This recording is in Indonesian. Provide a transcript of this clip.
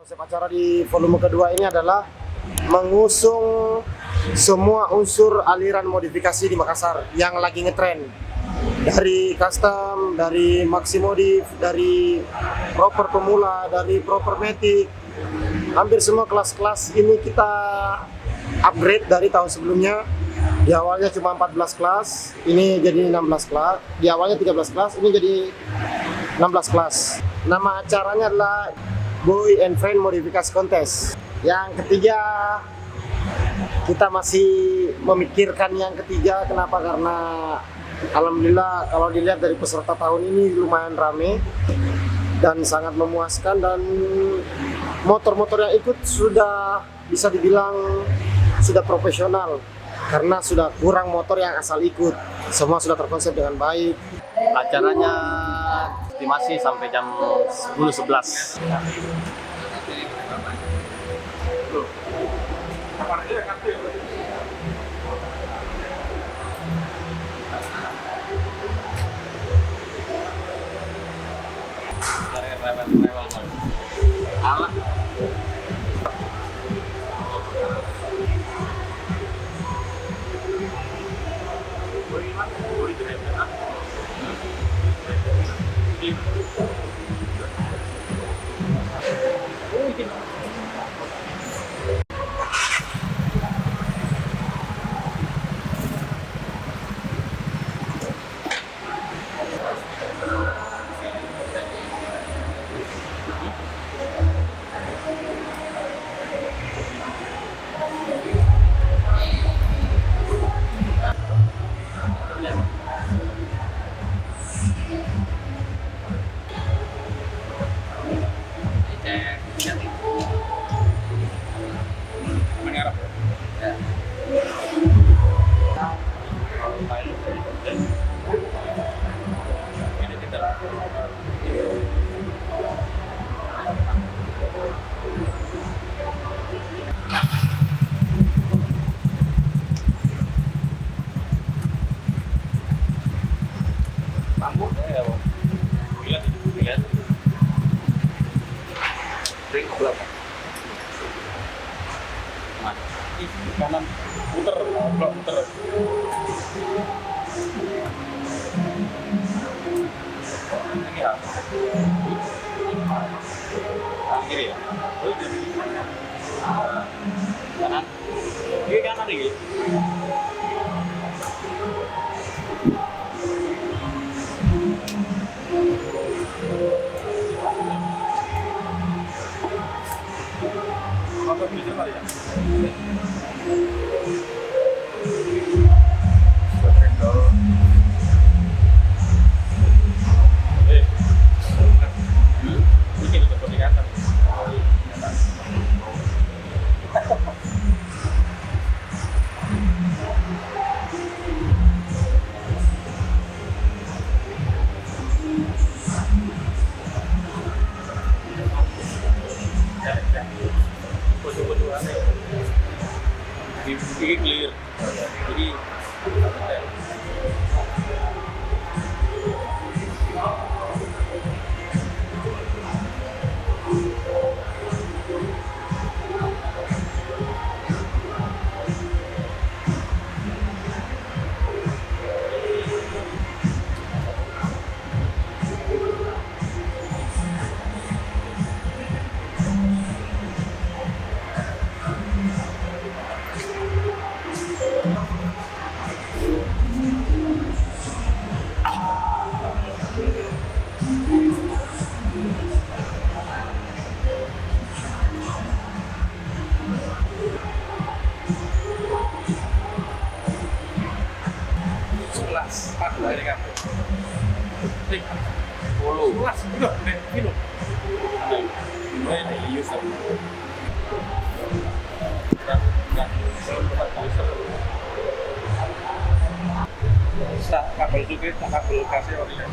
Konsep acara di volume kedua ini adalah mengusung semua unsur aliran modifikasi di Makassar yang lagi ngetren. Dari custom, dari maximodif, dari proper pemula, dari proper matic. Hampir semua kelas-kelas ini kita upgrade dari tahun sebelumnya. Di awalnya cuma 14 kelas, ini jadi 16 kelas. Di awalnya 13 kelas, ini jadi 16 kelas. Nama acaranya adalah Boy and Friend Modifikasi Kontes. Yang ketiga, kita masih memikirkan yang ketiga. Kenapa? Karena alhamdulillah kalau dilihat dari peserta tahun ini lumayan rame dan sangat memuaskan, dan motor-motor yang ikut sudah bisa dibilang sudah profesional karena sudah kurang motor yang asal ikut. Semua sudah terkonsep dengan baik. Acaranya estimasi sampai jam 10-11. Kanan puter, blok puter. Ini ya. Kiri ya. Kanan. Kiri kanan ini. Apa bisa kali ya? Ini clear. Jadi ini kan. Polo. Kelas, udah, ini loh. Ini user. Tak kabel juga, tak kabel kasih orangnya.